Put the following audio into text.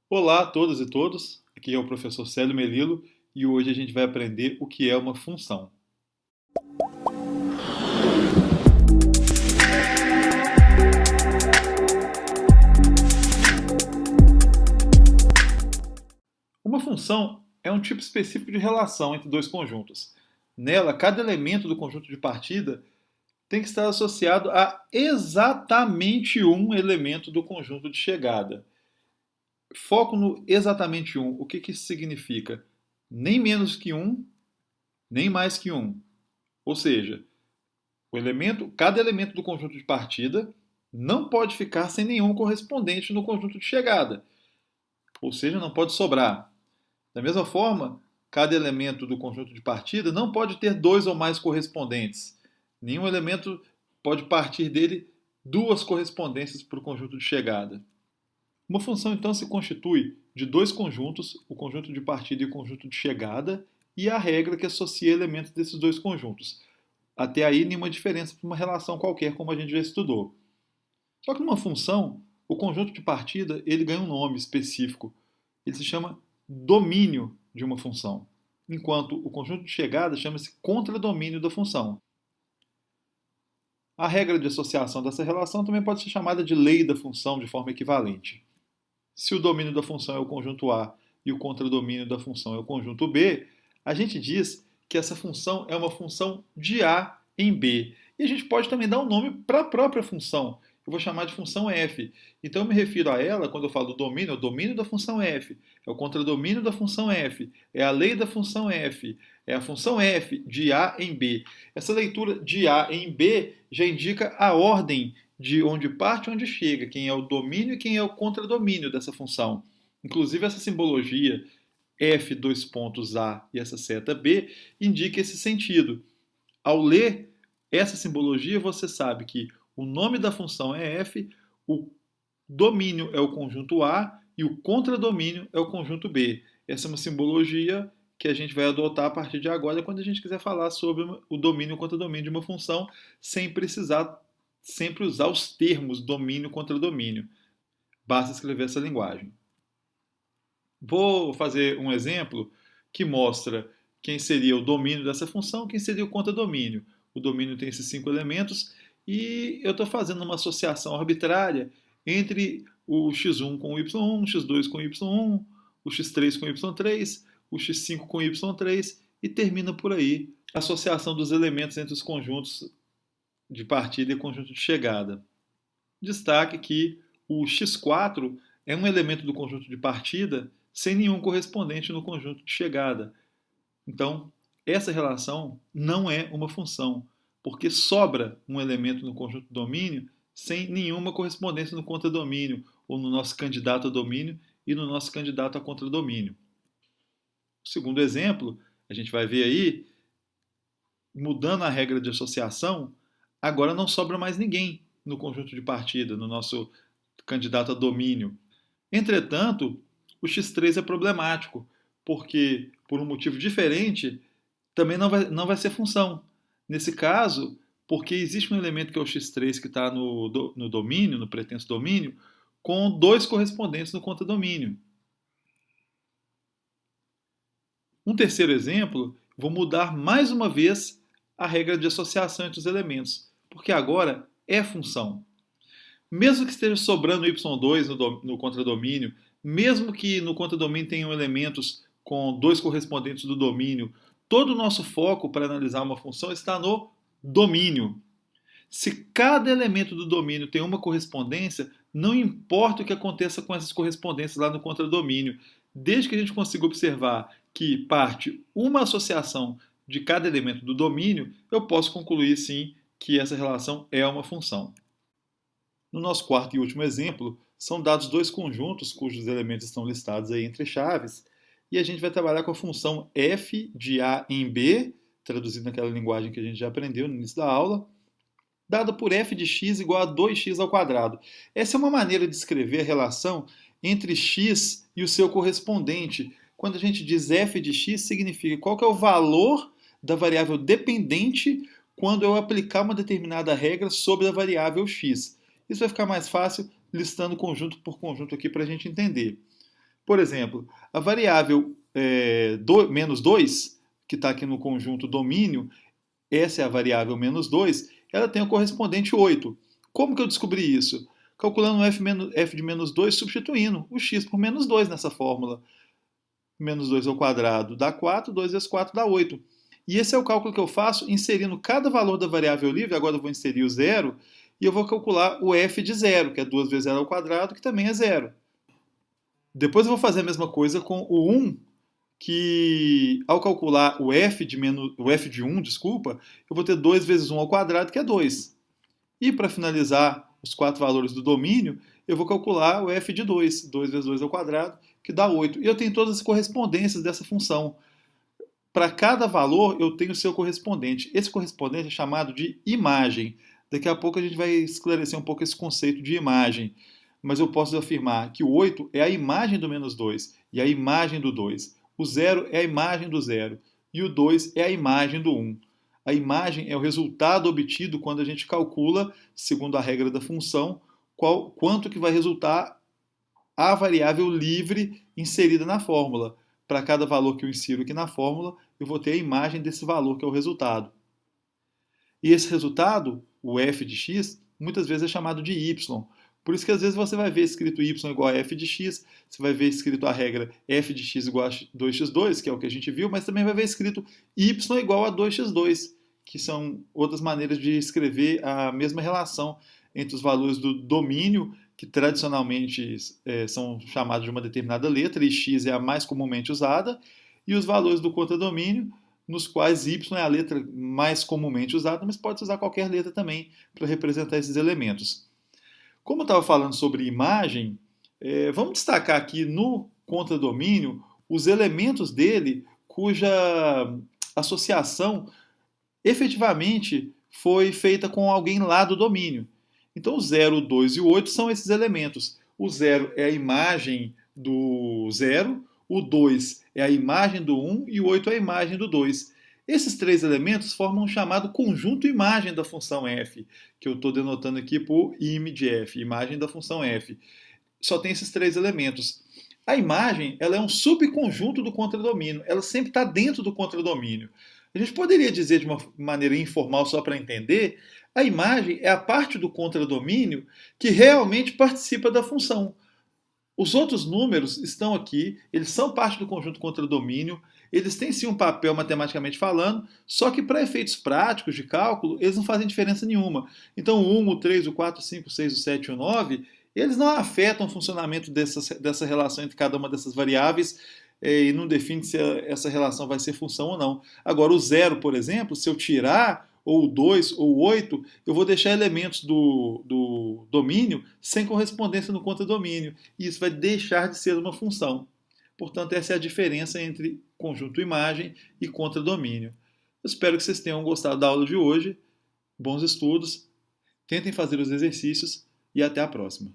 Olá a todas e todos, aqui é o professor Célio Melilo e hoje a gente vai aprender o que é uma função. Uma função é um tipo específico de relação entre dois conjuntos. Nela, cada elemento do conjunto de partida tem que estar associado a exatamente um elemento do conjunto de chegada. Foco no exatamente um. O que isso significa? Nem menos que um, nem mais que um. Ou seja, cada elemento do conjunto de partida não pode ficar sem nenhum correspondente no conjunto de chegada, ou seja, não pode sobrar. Da mesma forma, cada elemento do conjunto de partida não pode ter dois ou mais correspondentes. Nenhum elemento pode partir dele duas correspondências para o conjunto de chegada. Uma função então se constitui de dois conjuntos, o conjunto de partida e o conjunto de chegada, e a regra que associa elementos desses dois conjuntos. Até aí, nenhuma diferença para uma relação qualquer, como a gente já estudou. Só que numa função, o conjunto de partida ele ganha um nome específico. Ele se chama domínio de uma função, enquanto o conjunto de chegada chama-se contradomínio da função. A regra de associação dessa relação também pode ser chamada de lei da função de forma equivalente. Se o domínio da função é o conjunto A e o contradomínio da função é o conjunto B, a gente diz que essa função é uma função de A em B. E a gente pode também dar um nome para a própria função. Eu vou chamar de função f. Então eu me refiro a ela, quando eu falo do domínio, é o domínio da função f, é o contradomínio da função f, é a lei da função f, é a função f de A em B. Essa leitura de A em B já indica a ordem de onde parte e onde chega, quem é o domínio e quem é o contradomínio dessa função. Inclusive essa simbologia f dois pontos A e essa seta B indica esse sentido. Ao ler essa simbologia, você sabe que o nome da função é f, o domínio é o conjunto A e o contradomínio é o conjunto B. Essa é uma simbologia que a gente vai adotar a partir de agora quando a gente quiser falar sobre o domínio e o contradomínio de uma função, sem precisar sempre usar os termos domínio e contradomínio. Basta escrever essa linguagem. Vou fazer um exemplo que mostra quem seria o domínio dessa função, quem seria o contradomínio. O domínio tem esses 5 elementos e eu estou fazendo uma associação arbitrária entre o x1 com o y1, o x2 com o y1, o x3 com o y3, o x5 com o y3 e termina por aí a associação dos elementos entre os conjuntos de partida e conjunto de chegada. Destaque que o x4 é um elemento do conjunto de partida sem nenhum correspondente no conjunto de chegada. Então, essa relação não é uma função, porque sobra um elemento no conjunto domínio sem nenhuma correspondência no contradomínio, ou no nosso candidato a domínio e no nosso candidato a contradomínio. O segundo exemplo, a gente vai ver aí, mudando a regra de associação, agora não sobra mais ninguém no conjunto de partida, no nosso candidato a domínio. Entretanto, o x3 é problemático, porque, por um motivo diferente, também não vai ser função. Nesse caso, porque existe um elemento que é o x3 que está no domínio, no pretenso domínio, com dois correspondentes no contradomínio. Um terceiro exemplo, vou mudar mais uma vez a regra de associação entre os elementos, porque agora é função. Mesmo que esteja sobrando y2 no contradomínio, mesmo que no contradomínio tenham elementos com dois correspondentes do domínio, todo o nosso foco para analisar uma função está no domínio. Se cada elemento do domínio tem uma correspondência, não importa o que aconteça com essas correspondências lá no contradomínio, desde que a gente consiga observar que parte uma associação de cada elemento do domínio, eu posso concluir sim que essa relação é uma função. No nosso quarto e último exemplo, são dados dois conjuntos cujos elementos estão listados aí entre chaves, e a gente vai trabalhar com a função f de A em B, traduzindo naquela linguagem que a gente já aprendeu no início da aula, dada por f de x igual a 2x ao quadrado. Essa é uma maneira de escrever a relação entre x e o seu correspondente. Quando a gente diz f de x, significa qual que é o valor da variável dependente quando eu aplicar uma determinada regra sobre a variável x. Isso vai ficar mais fácil listando conjunto por conjunto aqui para a gente entender. Por exemplo, a variável menos 2, que está aqui no conjunto domínio, essa é a variável menos 2, ela tem o correspondente 8. Como que eu descobri isso? Calculando o f de menos 2, substituindo o x por menos 2 nessa fórmula. Menos 2 ao quadrado dá 4, 2 vezes 4 dá 8. E esse é o cálculo que eu faço inserindo cada valor da variável livre. Agora eu vou inserir o zero e eu vou calcular o f de zero, que é 2 vezes zero ao quadrado, que também é zero. Depois eu vou fazer a mesma coisa com o 1, que ao calcular o f de 1, desculpa, eu vou ter 2 vezes 1 ao quadrado, que é 2. E para finalizar os 4 valores do domínio, eu vou calcular o f de 2, 2 vezes 2 ao quadrado, que dá 8. E eu tenho todas as correspondências dessa função. Para cada valor, eu tenho o seu correspondente. Esse correspondente é chamado de imagem. Daqui a pouco a gente vai esclarecer um pouco esse conceito de imagem. Mas eu posso afirmar que o 8 é a imagem do menos 2 e a imagem do 2. O 0 é a imagem do 0 e o 2 é a imagem do 1. A imagem é o resultado obtido quando a gente calcula, segundo a regra da função, quanto que vai resultar a variável livre inserida na fórmula. Para cada valor que eu insiro aqui na fórmula, eu vou ter a imagem desse valor, que é o resultado. E esse resultado, o f de x, muitas vezes é chamado de y. Por isso que às vezes você vai ver escrito y igual a f de x, você vai ver escrito a regra f de x igual a 2x2, que é o que a gente viu, mas também vai ver escrito y igual a 2x2, que são outras maneiras de escrever a mesma relação entre os valores do domínio, que tradicionalmente são chamados de uma determinada letra, e x é a mais comumente usada, e os valores do contradomínio, nos quais y é a letra mais comumente usada, mas pode usar qualquer letra também para representar esses elementos. Como eu estava falando sobre imagem, vamos destacar aqui no contradomínio os elementos dele cuja associação efetivamente foi feita com alguém lá do domínio. Então, o 0, o 2 e o 8 são esses elementos. O 0 é a imagem do 0, o 2 é a imagem do 1 e o 8 é a imagem do 2. Esses três elementos formam um chamado conjunto imagem da função f, que eu estou denotando aqui por im de f, imagem da função f. Só tem esses três elementos. A imagem ela é um subconjunto do contradomínio, ela sempre está dentro do contradomínio. A gente poderia dizer de uma maneira informal, só para entender, a imagem é a parte do contradomínio que realmente participa da função. Os outros números estão aqui, eles são parte do conjunto contradomínio, eles têm sim um papel matematicamente falando, só que para efeitos práticos de cálculo, eles não fazem diferença nenhuma. Então o 1, o 3, o 4, o 5, o 6, o 7 e o 9, eles não afetam o funcionamento dessa relação entre cada uma dessas variáveis e não define se essa relação vai ser função ou não. Agora o 0, por exemplo, se eu tirar ou o 2 ou o 8, eu vou deixar elementos do domínio sem correspondência no contradomínio. E isso vai deixar de ser uma função. Portanto, essa é a diferença entre conjunto imagem e contradomínio. Eu espero que vocês tenham gostado da aula de hoje. Bons estudos, tentem fazer os exercícios e até a próxima.